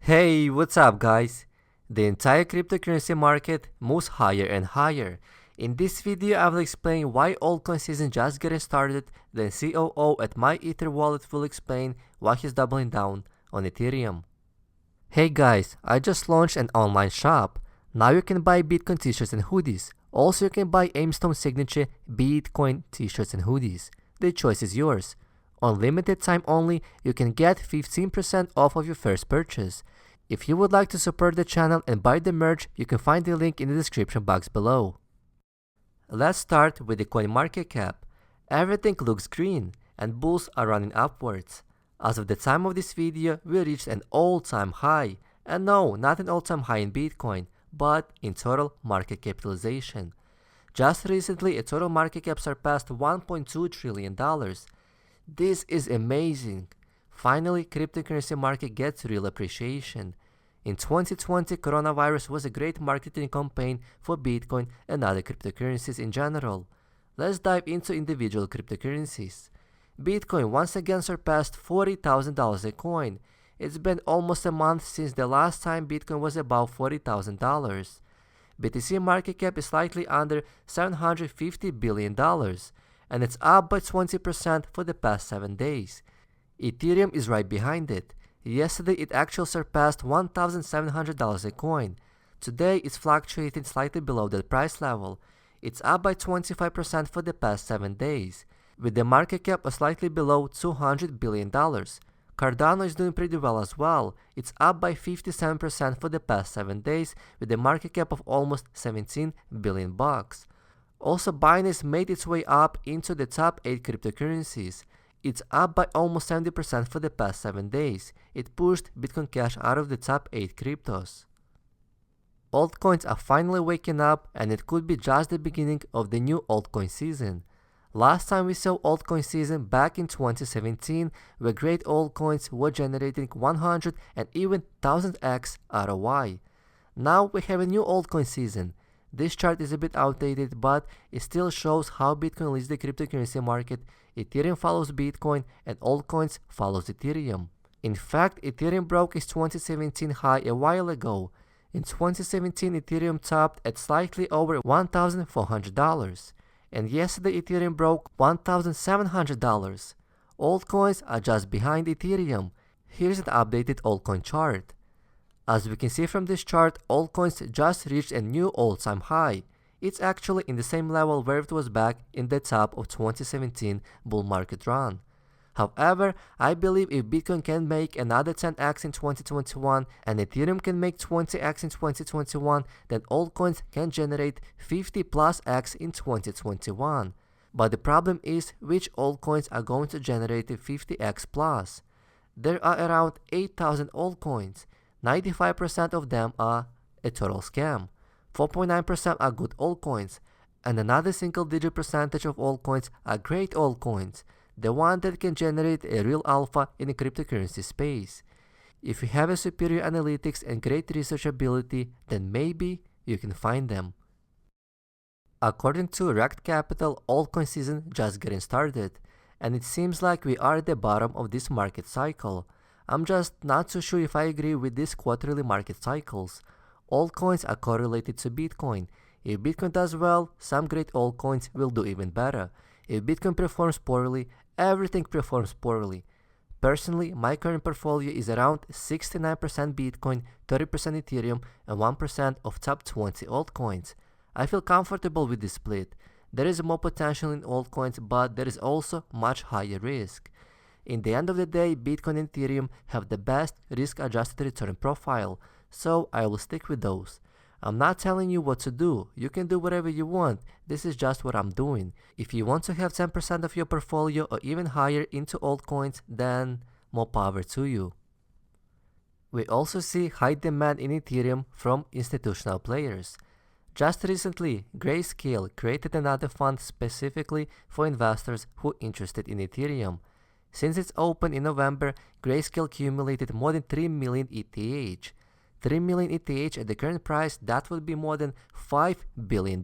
Hey, what's up guys? The entire cryptocurrency market moves higher and higher. In this video, I will explain why altcoin season just getting started, then COO at MyEtherWallet will explain why he's doubling down on Ethereum. Hey guys, I just launched an online shop. Now you can buy Bitcoin t-shirts and hoodies. Also you can buy Aimstone signature Bitcoin t-shirts and hoodies. The choice is yours. On limited time only, you can get 15% off of your first purchase. If you would like to support the channel and buy the merch, you can find the link in the description box below. Let's start with the coin market cap. Everything looks green and bulls are running upwards. As of the time of this video, we reached an all-time high. And no, not an all-time high in Bitcoin, but in total market capitalization. Just recently, a total market cap surpassed $1.2 trillion. This is amazing. Finally, cryptocurrency market gets real appreciation. In 2020, coronavirus was a great marketing campaign for Bitcoin and other cryptocurrencies in general. Let's dive into individual cryptocurrencies. Bitcoin once again surpassed $40,000 a coin. It's been almost a month since the last time Bitcoin was above $40,000. BTC market cap is slightly under $750 billion, and it's up by 20% for the past 7 days. Ethereum is right behind it. Yesterday it actually surpassed $1,700 a coin. Today it's fluctuating slightly below that price level. It's up by 25% for the past 7 days, with the market cap slightly below $200 billion. Cardano is doing pretty well as well. It's up by 57% for the past 7 days, with a market cap of almost $17 billion. Also, Binance made its way up into the top 8 cryptocurrencies. It's up by almost 70% for the past 7 days. It pushed Bitcoin Cash out of the top 8 cryptos. Altcoins are finally waking up, and it could be just the beginning of the new altcoin season. Last time we saw altcoin season back in 2017, where great altcoins were generating 100 and even 1000x ROI. Now we have a new altcoin season. This chart is a bit outdated, but it still shows how Bitcoin leads the cryptocurrency market, Ethereum follows Bitcoin, and altcoins follows Ethereum. In fact, Ethereum broke its 2017 high a while ago. In 2017, Ethereum topped at slightly over $1,400, and yesterday Ethereum broke $1,700. Altcoins are just behind Ethereum. Here's an updated altcoin chart. As we can see from this chart, altcoins just reached a new all-time high. It's actually in the same level where it was back in the top of 2017 bull market run. However, I believe if Bitcoin can make another 10x in 2021 and Ethereum can make 20x in 2021, then altcoins can generate 50 plus x in 2021. But the problem is which altcoins are going to generate 50x plus. There are around 8,000 altcoins. 95% of them are a total scam. 4.9% are good altcoins, and another single-digit percentage of altcoins are great altcoins, the one that can generate a real alpha in the cryptocurrency space. If you have a superior analytics and great research ability, then maybe you can find them. According to Rect Capital, altcoin season just getting started, and it seems like we are at the bottom of this market cycle. I'm just not too sure if I agree with these quarterly market cycles. Altcoins are correlated to Bitcoin. If Bitcoin does well, some great altcoins will do even better. If Bitcoin performs poorly, everything performs poorly. Personally, my current portfolio is around 69% Bitcoin, 30% Ethereum, and 1% of top 20 altcoins. I feel comfortable with this split. There is more potential in altcoins, but there is also much higher risk. In the end of the day, Bitcoin and Ethereum have the best risk-adjusted return profile, so I will stick with those. I'm not telling you what to do. You can do whatever you want. This is just what I'm doing. If you want to have 10% of your portfolio or even higher into altcoins, then more power to you. We also see high demand in Ethereum from institutional players. Just recently, Grayscale created another fund specifically for investors who are interested in Ethereum. Since its open in November, Grayscale accumulated more than 3 million ETH. 3 million ETH at the current price, that would be more than $5 billion.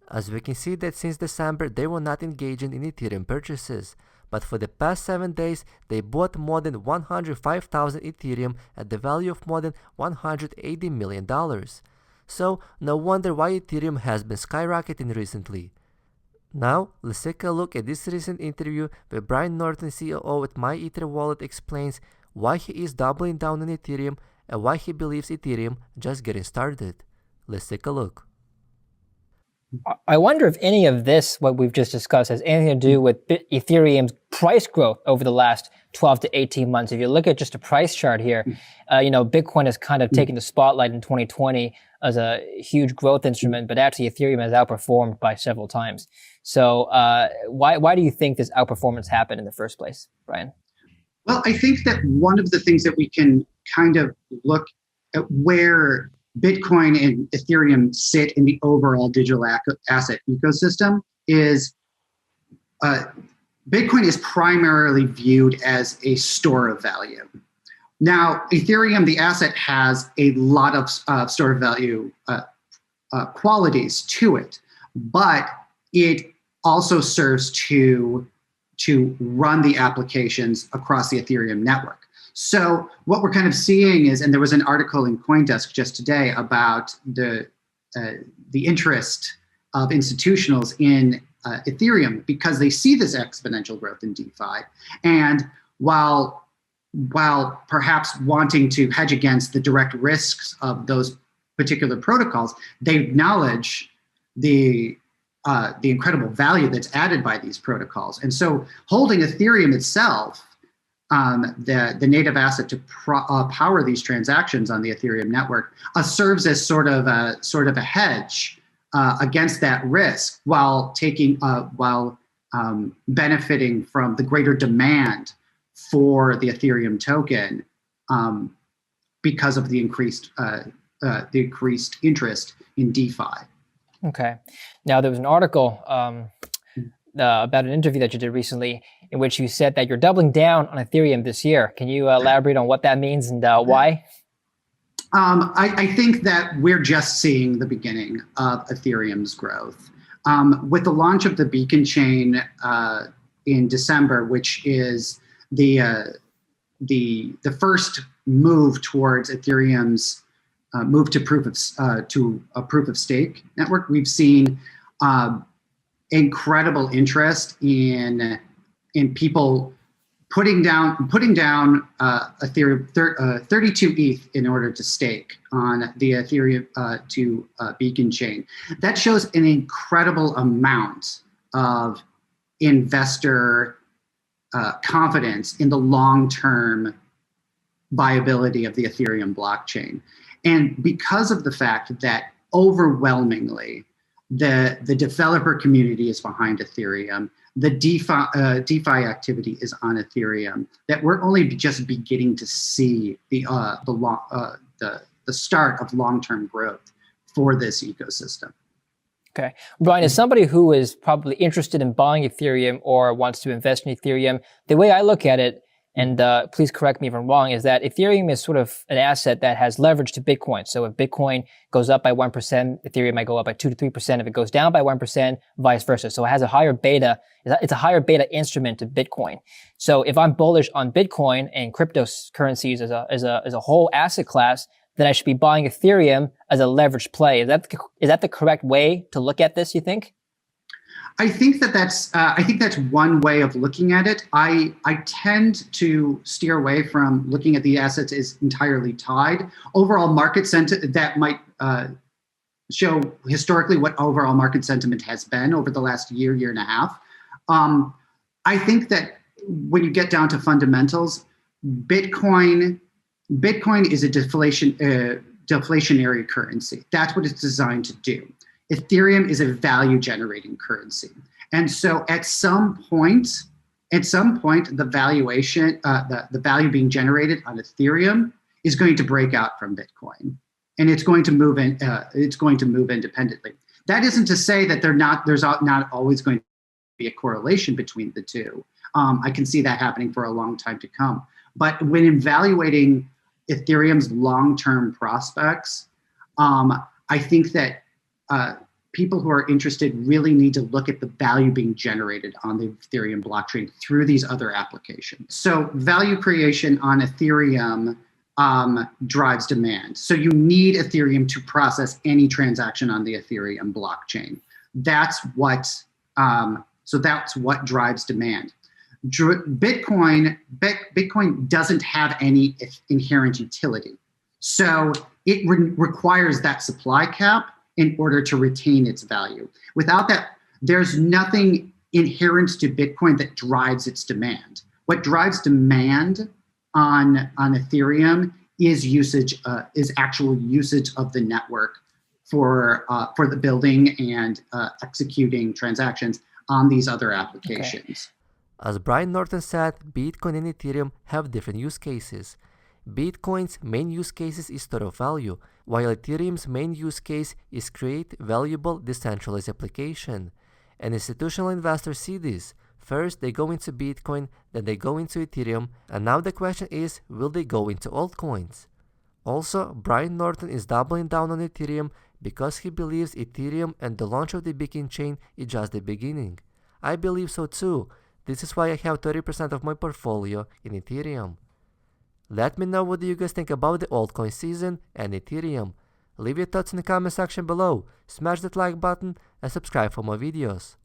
As we can see that since December, they were not engaging in Ethereum purchases, but for the past 7 days, they bought more than 105,000 Ethereum at the value of more than $180 million. So, no wonder why Ethereum has been skyrocketing recently. Now, let's take a look at this recent interview where Brian Norton, COO at MyEtherWallet, explains why he is doubling down on Ethereum and why he believes Ethereum just getting started. Let's take a look. I wonder if any of this, what we've just discussed, has anything to do with Ethereum's price growth over the last 12 to 18 months. If you look at just a price chart here, Bitcoin has kind of taken the spotlight in 2020 as a huge growth instrument, but actually Ethereum has outperformed by several times. So why do you think this outperformance happened in the first place, Brian? Well, I think that one of the things that we can kind of look at where Bitcoin and Ethereum sit in the overall digital asset ecosystem is Bitcoin is primarily viewed as a store of value. Now, Ethereum, the asset, has a lot of store of value qualities to it, but it also serves to run the applications across the Ethereum network. So what we're kind of seeing is, and there was an article in CoinDesk just today about the interest of institutionals in Ethereum because they see this exponential growth in DeFi. And while perhaps wanting to hedge against the direct risks of those particular protocols, they acknowledge the incredible value that's added by these protocols. And so holding Ethereum itself, the native asset to power these transactions on the Ethereum network, serves as sort of a hedge against that risk, while benefiting from the greater demand for the Ethereum token because of the increased interest in DeFi. Okay. Now, there was an article about an interview that you did recently in which you said that you're doubling down on Ethereum this year. Can you elaborate on what that means and why? I think that we're just seeing the beginning of Ethereum's growth. With the launch of the Beacon chain in December, which is the first move towards Ethereum's move to a proof of stake network, we've seen incredible interest in people putting down Ethereum 32 ETH in order to stake on the Ethereum Beacon chain. That shows an incredible amount of investor confidence in the long-term viability of the Ethereum blockchain. And because of the fact that overwhelmingly the developer community is behind Ethereum, the DeFi activity is on Ethereum, that we're only just beginning to see the start of long-term growth for this ecosystem. Okay. Brian, as somebody who is probably interested in buying Ethereum or wants to invest in Ethereum, the way I look at it, and please correct me if I'm wrong, is that Ethereum is sort of an asset that has leverage to Bitcoin. So if Bitcoin goes up by 1%, Ethereum might go up by 2 to 3%. If it goes down by 1%, vice versa. So it has a higher beta. It's a higher beta instrument to Bitcoin. So if I'm bullish on Bitcoin and cryptocurrencies as a whole asset class, then I should be buying Ethereum as a leveraged play. Is that the correct way to look at this, you think? I think that's one way of looking at it. I tend to steer away from looking at the assets as entirely tied. Overall market sentiment, that might show historically what overall market sentiment has been over the last year and a half. I think that when you get down to fundamentals, Bitcoin is a deflationary currency. That's what it's designed to do. Ethereum is a value-generating currency, and so at some point, the valuation, the value being generated on Ethereum is going to break out from Bitcoin, and it's going to move in. It's going to move independently. That isn't to say that there's not always going to be a correlation between the two. I can see that happening for a long time to come. But when evaluating Ethereum's long-term prospects, I think that people who are interested really need to look at the value being generated on the Ethereum blockchain through these other applications. So value creation on Ethereum drives demand. So you need Ethereum to process any transaction on the Ethereum blockchain. That's what drives demand. Bitcoin doesn't have any inherent utility. So it requires that supply cap in order to retain its value. Without that, there's nothing inherent to Bitcoin that drives its demand. What drives demand on Ethereum is actual usage of the network for the building and executing transactions on these other applications. Okay. As Brian Norton said, Bitcoin and Ethereum have different use cases. Bitcoin's main use case is store of value, while Ethereum's main use case is create valuable decentralized application. And institutional investors see this. First, they go into Bitcoin, then they go into Ethereum, and now the question is, will they go into altcoins? Also, Brian Norton is doubling down on Ethereum because he believes Ethereum and the launch of the Beacon chain is just the beginning. I believe so too. This is why I have 30% of my portfolio in Ethereum. Let me know what you guys think about the altcoin season and Ethereum. Leave your thoughts in the comment section below, smash that like button and subscribe for more videos.